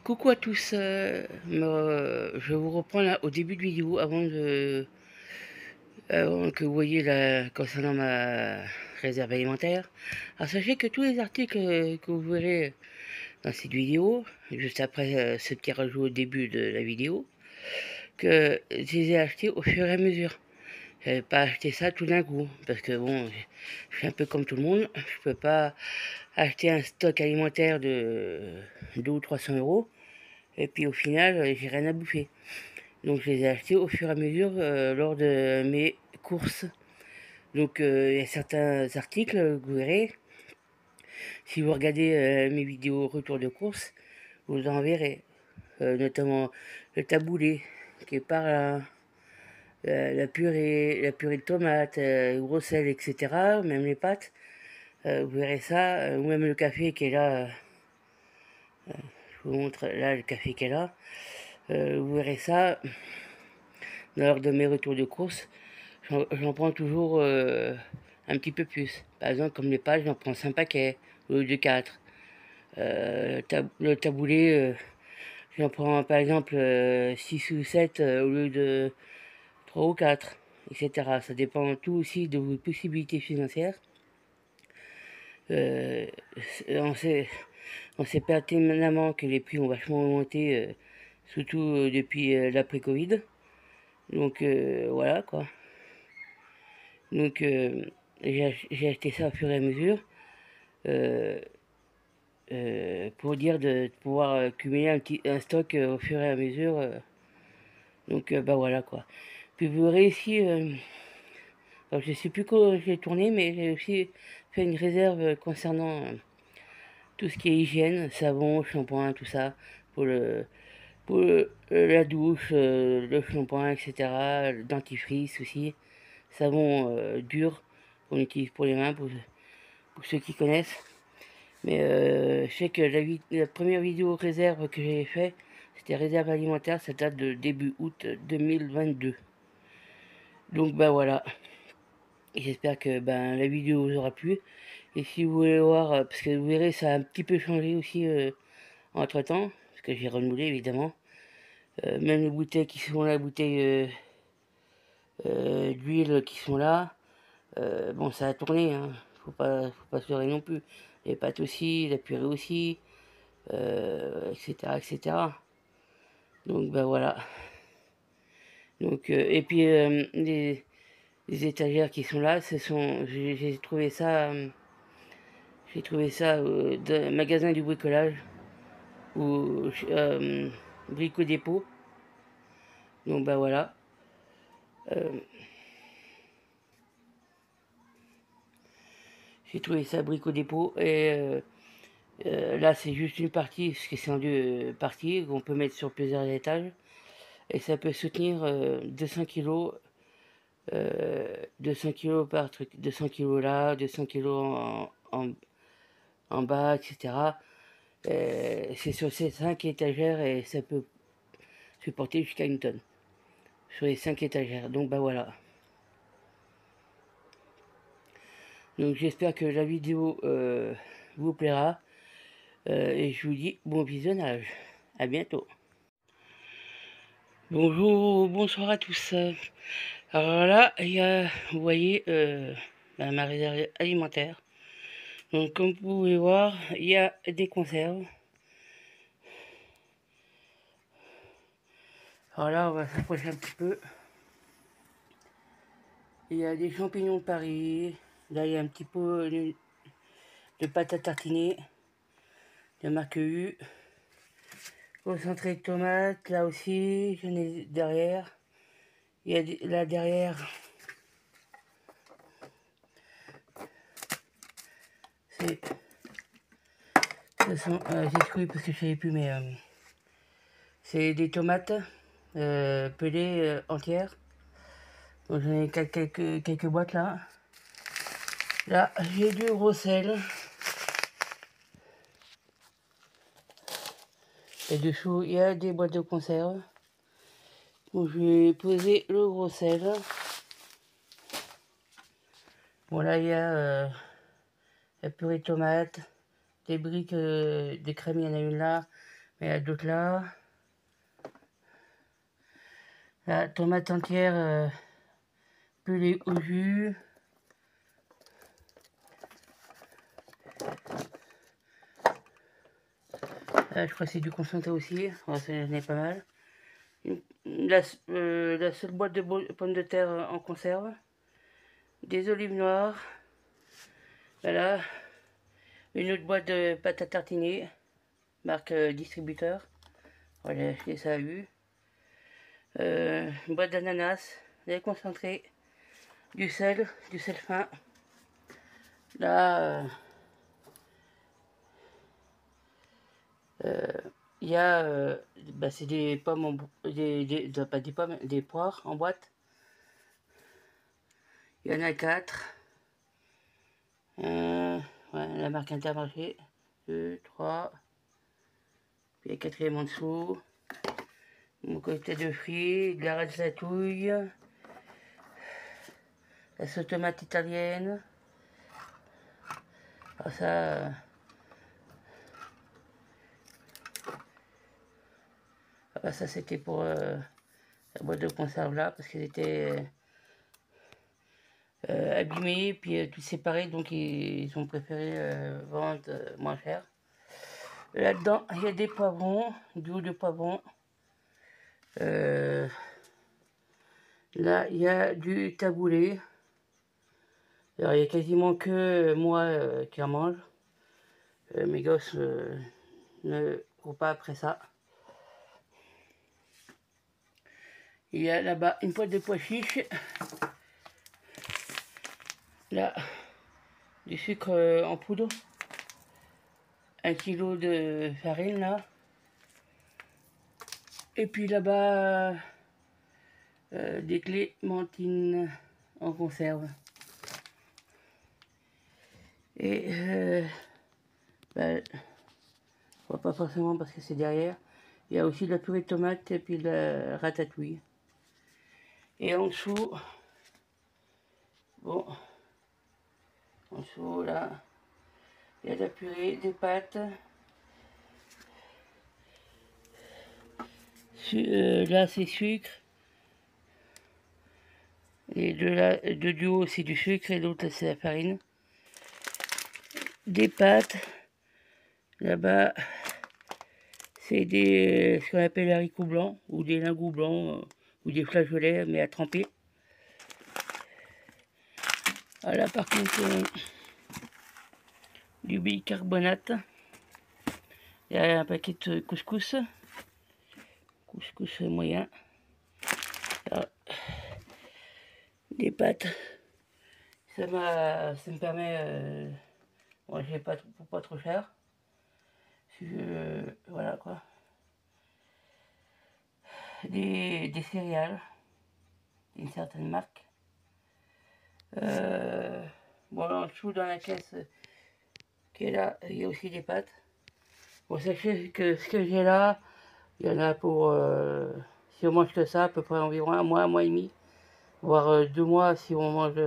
Coucou à tous, je vous reprends là au début de vidéo avant que vous voyez là concernant ma réserve alimentaire. Alors sachez que tous les articles que vous verrez dans cette vidéo, juste après ce petit rajout au début de la vidéo, que je les ai achetés au fur et à mesure. J'avais pas acheté ça tout d'un coup, parce que bon, je suis un peu comme tout le monde, je peux pas acheter un stock alimentaire de 200 ou 300 € et puis au final j'ai rien à bouffer. Donc je les ai achetés au fur et à mesure lors de mes courses. Donc il y a certains articles que vous verrez. Si vous regardez mes vidéos retour de course, vous en verrez. Notamment le taboulé qui est par là, la purée de tomates, le gros sel, etc. Même les pâtes. Vous verrez ça. Ou même le café qui est là. Je vous montre là le café qui est là. Vous verrez ça lors de mes retours de course. J'en prends toujours un petit peu plus. Par exemple, comme les pâtes, j'en prends 5 paquets au lieu de 4. Le taboulé, j'en prends par exemple 6 ou 7 au lieu de 3 ou 4, etc. Ça dépend tout aussi de vos possibilités financières. Euh, on sait, on sait pertinemment que les prix ont vachement augmenté, surtout depuis l'après-Covid. Donc voilà quoi. Donc j'ai acheté ça au fur et à mesure euh, pour dire de pouvoir cumuler un stock au fur et à mesure. Donc bah voilà quoi. Puis vous verrez ici, alors je sais plus quand je l'ai tourné, mais j'ai aussi fait une réserve concernant tout ce qui est hygiène, savon, shampoing, tout ça, pour la douche, le shampoing, etc. Le dentifrice aussi, savon dur qu'on utilise pour les mains, pour ceux qui connaissent. Mais je sais que la première vidéo réserve que j'ai fait, c'était réserve alimentaire, ça date de début août 2022. Donc ben voilà, j'espère que ben la vidéo vous aura plu. Et si vous voulez voir, parce que vous verrez, ça a un petit peu changé aussi entre temps, parce que j'ai renouvelé évidemment. Même les bouteilles qui sont là, bouteilles d'huile qui sont là, bon ça a tourné, hein. Faut pas se leurrer non plus. Les pâtes aussi, la purée aussi, etc., etc. Donc ben voilà. Donc et puis les étagères qui sont là, j'ai trouvé ça dans un magasin du bricolage ou Brico Dépôt. Donc ben voilà. Euh, j'ai trouvé ça à Brico Dépôt et là c'est juste une partie, parce que c'est en deux parties qu'on peut mettre sur plusieurs étages et ça peut soutenir 200 kilos. 200 kilos par truc, 200 kilos là, 200 kilos en bas, etc. C'est sur ces 5 étagères et ça peut supporter jusqu'à une tonne. Sur les 5 étagères. Donc bah voilà. Donc j'espère que la vidéo vous plaira. Et je vous dis bon visionnage. À bientôt. Bonjour, bonsoir à tous. Alors là, il y a, vous voyez, ma réserve alimentaire. Donc comme vous pouvez voir, il y a des conserves. Alors là, on va s'approcher un petit peu. Il y a des champignons de Paris. Là, il y a un petit pot de pâte à tartiner de marque U. Concentré de tomates, là aussi, j'en ai derrière. Il y a là derrière, c'est. J'ai exclu parce que je savais plus, mais c'est des tomates pelées entières. Donc j'en ai quelques boîtes là. Là, j'ai du gros sel. Et dessous, il y a des boîtes de conserve. Donc je vais poser le gros sel. Bon là, il y a la purée de tomates, des briques de crème, il y en a une là. Mais il y a d'autres là. La tomate entière pelée au jus. Là, je crois que c'est du concentré aussi. Ouais, ça en est pas mal. La seule boîte de pommes de terre en conserve. Des olives noires. Voilà. Une autre boîte de pâte à tartiner. Marque distributeur. Voilà, j'ai acheté ça à U. Une boîte d'ananas. Des concentrés. Du sel fin. Là, il y a, bah, c'est des pommes, pas des pommes, des poires en boîte. Il y en a 4. Ouais, la marque Intermarché. 2, 3. Puis la quatrième en dessous. Mon cocktail de fruits, de la ratatouille. La sauce tomate italienne. Alors ça... ça c'était pour la boîte de conserve là, parce qu'elle était abîmée, puis tout séparé, donc ils ont préféré vendre moins cher. Là-dedans, il y a des poivrons, du haut de poivron. Là, il y a du taboulé. Alors, il n'y a quasiment que moi qui en mange. Mes gosses ne courent pas après ça. Il y a là-bas une boîte de pois chiches. Là, du sucre en poudre. 1 kg de farine là. Et puis là-bas, des clémentines en conserve. Et bah, je vois pas forcément parce que c'est derrière. Il y a aussi de la purée de tomate et puis de la ratatouille. Et en dessous, bon, en dessous là, il y a de la purée, des pâtes. Là c'est sucre. Et de du haut c'est du sucre et l'autre c'est la farine. Des pâtes. Là-bas, c'est ce qu'on appelle haricots blancs ou des lingots blancs ou des flageolets mais à tremper. Voilà, par contre, du bicarbonate. Il y a un paquet de couscous. Couscous moyen. Alors, des pâtes. Ça me permet... bon, j'ai pas trop cher. Voilà quoi. Des céréales. D'une certaine marque. Bon, en dessous dans la caisse qui est là, il y a aussi des pâtes. Bon, sachez que ce que j'ai là, il y en a pour, si on mange que ça, à peu près environ un mois et demi, voire 2 mois si on mange,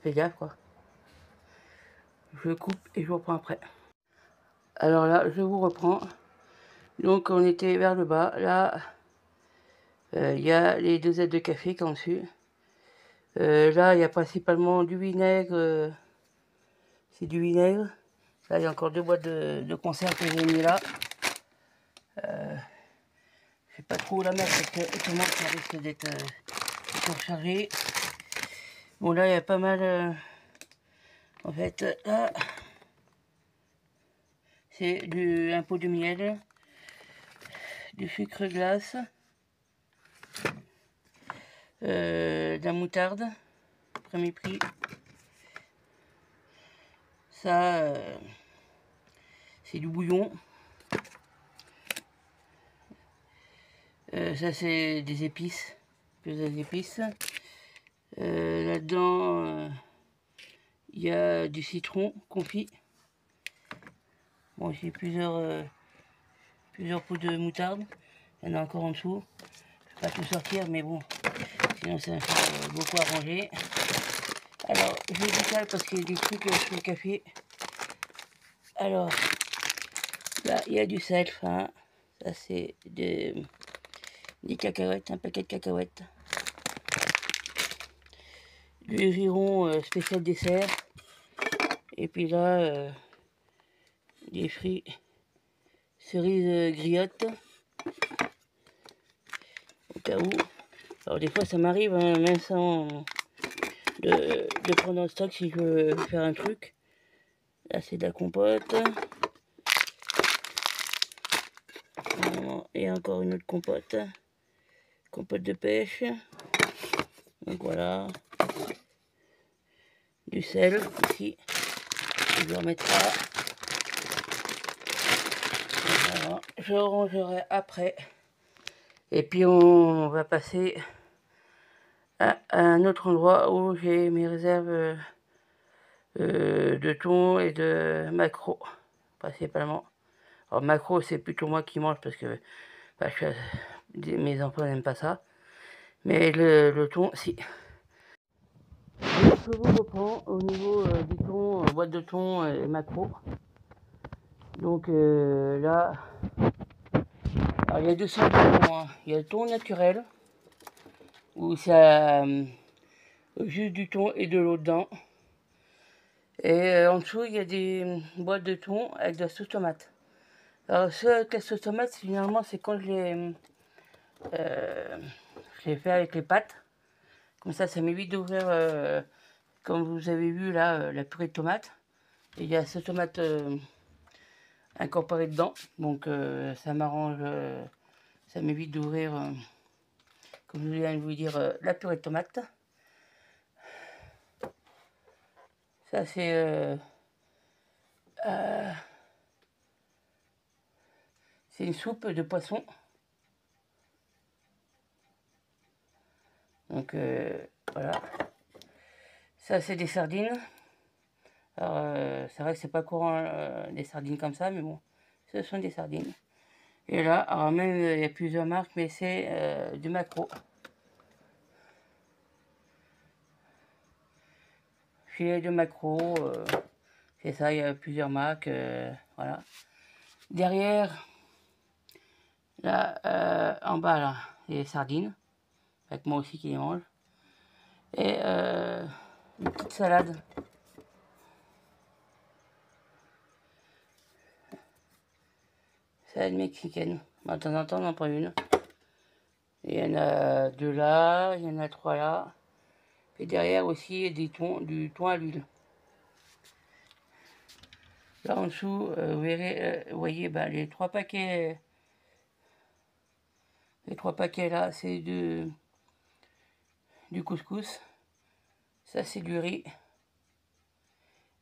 fais gaffe quoi. Je coupe et je vous reprends après. Alors là, je vous reprends. Donc on était vers le bas, là, il y a les 2 aides de café qui sont dessus. Là, il y a principalement du vinaigre, c'est du vinaigre. Là, il y a encore 2 boîtes de conserve que j'ai mis là. Je sais pas trop où la mettre parce que autrement ça risque d'être surchargé. Bon là il y a pas mal en fait là c'est un pot de miel, du sucre glace, de la moutarde, premier prix. Ça c'est du bouillon. Ça c'est des épices, plusieurs épices. Là-dedans il y a du citron confit. Bon, j'ai plusieurs pots de moutarde. Il y en a encore en dessous. Je ne vais pas tout sortir, mais bon, sinon ça va faire beaucoup à ranger. Alors, je décale parce qu'il y a des trucs sur le café. Alors, là, il y a du sel fin. Ça c'est des cacahuètes, un paquet de cacahuètes. Du giron spécial dessert. Et puis là, des fruits cerises griottes. Au cas où. Alors des fois ça m'arrive, hein, même sans de prendre en stock si je veux faire un truc. Là c'est de la compote. Et encore une autre compote. Compote de pêche. Donc voilà. Du sel ici. Je le remettrai. Voilà. Je rangerai après. Et puis on va passer à un autre endroit où j'ai mes réserves de thon et de maquereau, principalement. Alors maquereau c'est plutôt moi qui mange parce que mes enfants n'aiment pas ça. Mais le thon, si. Je vous reprends au niveau du thon, boîte de thon et maquereau. Donc là, alors, il y a deux sortes de thon. Hein. Il y a le thon naturel, où ça juste du thon et de l'eau dedans. Et en dessous, il y a des boîtes de thon avec de la sauce tomate. Alors, ceux avec la sauce tomate, généralement, c'est quand je l'ai fait avec les pâtes. Comme ça m'évite d'ouvrir, comme vous avez vu là, la purée de tomates. Et il y a la sauce tomate incorporée dedans. Donc, ça m'arrange, ça m'évite d'ouvrir, comme je viens de vous dire, la purée de tomates. Ça, c'est une soupe de poisson. Donc voilà. Ça c'est des sardines. Alors c'est vrai que c'est pas courant des sardines comme ça, mais bon, ce sont des sardines. Et là, alors même il y a plusieurs marques, mais c'est du maquereau. Filet de maquereau, c'est ça, il y a plusieurs marques, voilà. Derrière, là, en bas là, il y a les sardines, avec moi aussi qui les mange. Et une petite salade. Salade mexicaine. De temps en temps, on en prend une. Il y en a deux là, il y en a trois là. Et derrière aussi, du thon à l'huile. Là en dessous, vous verrez, vous voyez bah, les trois paquets. Les trois paquets là, c'est du couscous. Ça, c'est du riz.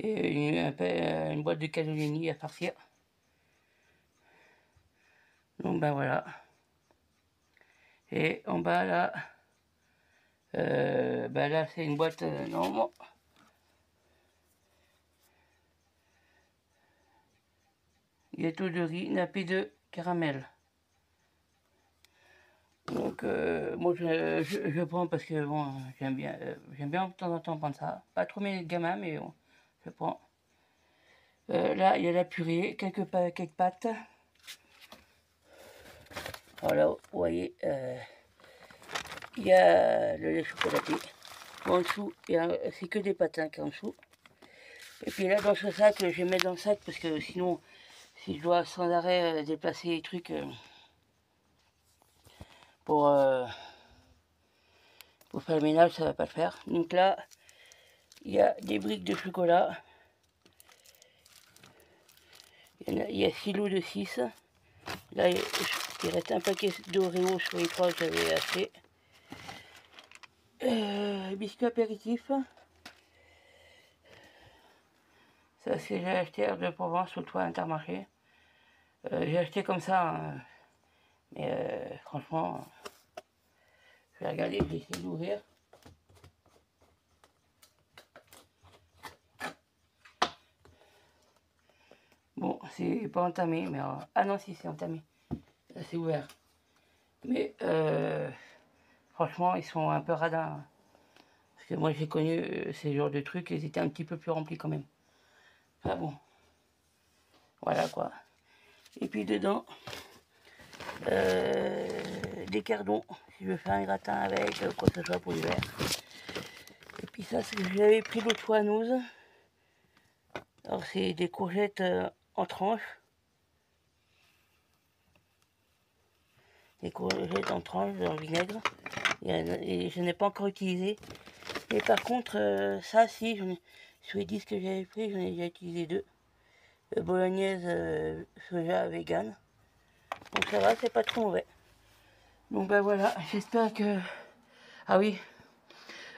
Et une boîte de cannellini à farcir. Donc ben voilà. Et en bas là, ben là c'est une boîte normalement. Gâteau de riz nappé de caramel. Donc moi je prends parce que bon j'aime bien de temps en temps prendre ça. Pas trop mes gamins mais bon, je prends. Là il y a la purée, quelques paquets de pâtes. Voilà, vous voyez, il y a le lait chocolaté. En dessous, c'est que des pâtes hein, qui en dessous. Et puis là dans ce sac, je vais mettre dans le sac parce que sinon, si je dois sans arrêt déplacer les trucs pour faire le ménage, ça va pas le faire. Donc là, il y a des briques de chocolat. Il y a 6 lots de 6. Là, il reste un paquet d'Oreo sur les 3 que j'avais acheté. Biscuit apéritif. Ça, c'est j'ai acheté à de Provence au toit Intermarché. J'ai acheté comme ça, hein, mais franchement, je vais regarder, je vais essayer d'ouvrir. Bon, c'est pas entamé, mais ah non, si c'est entamé. Là, c'est ouvert. Mais franchement, ils sont un peu radins. Hein. Parce que moi, j'ai connu ces genres de trucs, ils étaient un petit peu plus remplis quand même. Enfin bon. Voilà quoi. Et puis dedans, des cardons, si je veux faire un gratin avec, quoi que ce soit pour l'hiver. Et puis ça, c'est ce que j'avais pris l'autre fois à Noz. Alors c'est des courgettes en tranches. Des courgettes en tranches dans le vinaigre. Et je n'ai pas encore utilisé. Mais par contre, ça, si, sur les 10 que j'avais pris, j'en ai déjà utilisé 2. Bolognaise soja vegan. Donc ça va, c'est pas trop mauvais. Donc ben voilà, j'espère que... Ah oui,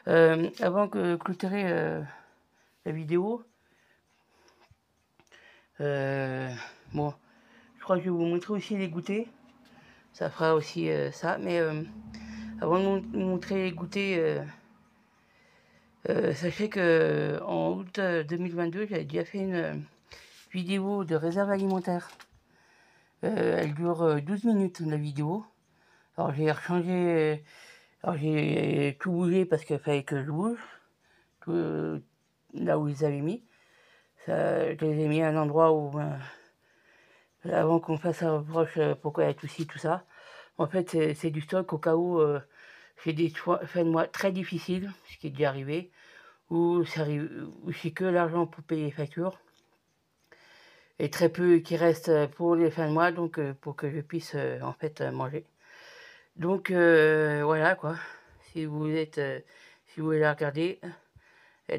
avant que clôturer la vidéo, bon, je crois que je vais vous montrer aussi les goûters. Ça fera aussi ça, mais avant de vous montrer les goûters, sachez que en août 2022, j'avais déjà fait une vidéo de réserve alimentaire. Elle dure 12 minutes la vidéo. Alors j'ai rechangé, alors j'ai tout bougé parce qu'il fallait que je bouge, tout, là où ils les avaient mis. Ça, je les ai mis à un endroit où, avant qu'on fasse un reproche pourquoi il y a tout ci, tout ça. En fait, c'est du stock au cas où j'ai des fins de mois très difficiles, ce qui est déjà arrivé, où c'est que l'argent pour payer les factures, et très peu qui reste pour les fins de mois, donc pour que je puisse en fait manger. Donc voilà quoi, si vous voulez la regarder, ça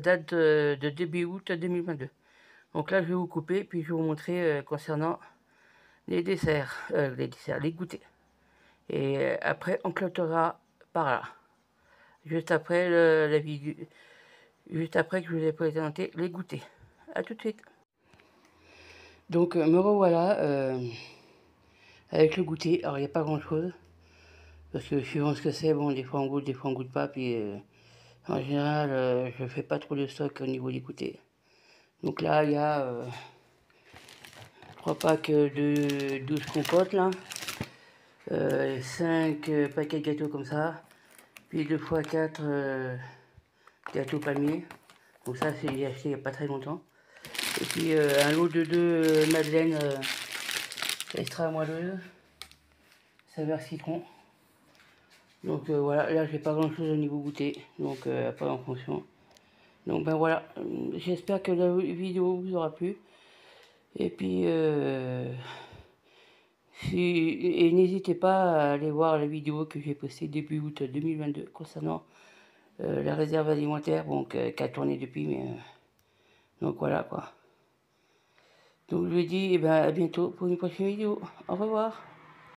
date de début août 2022. Donc là je vais vous couper, puis je vais vous montrer concernant les desserts, les goûters. Et après on clôturera par là. Juste après la vidéo, juste après que je vous ai présenté les goûters. A tout de suite. Donc me revoilà avec le goûter. Alors il n'y a pas grand chose. Parce que suivant ce que c'est, bon des fois on goûte pas. Puis en général je fais pas trop de stock au niveau des goûters. Donc là il y a 3 packs de 12 compotes là. 5 paquets de gâteaux comme ça. Puis 2 x 4 gâteaux palmiers. Donc ça c'est acheté il n'y a pas très longtemps. Et puis un lot de 2 madeleines extra moelleuses, saveur citron. Donc voilà, là j'ai pas grand chose au niveau goûter, donc pas en fonction. Donc ben voilà, j'espère que la vidéo vous aura plu. Et puis et n'hésitez pas à aller voir la vidéo que j'ai postée début août 2022 concernant la réserve alimentaire, bon, qui a tourné depuis, mais donc voilà quoi. Donc je vous dis eh ben, à bientôt pour une prochaine vidéo. Au revoir.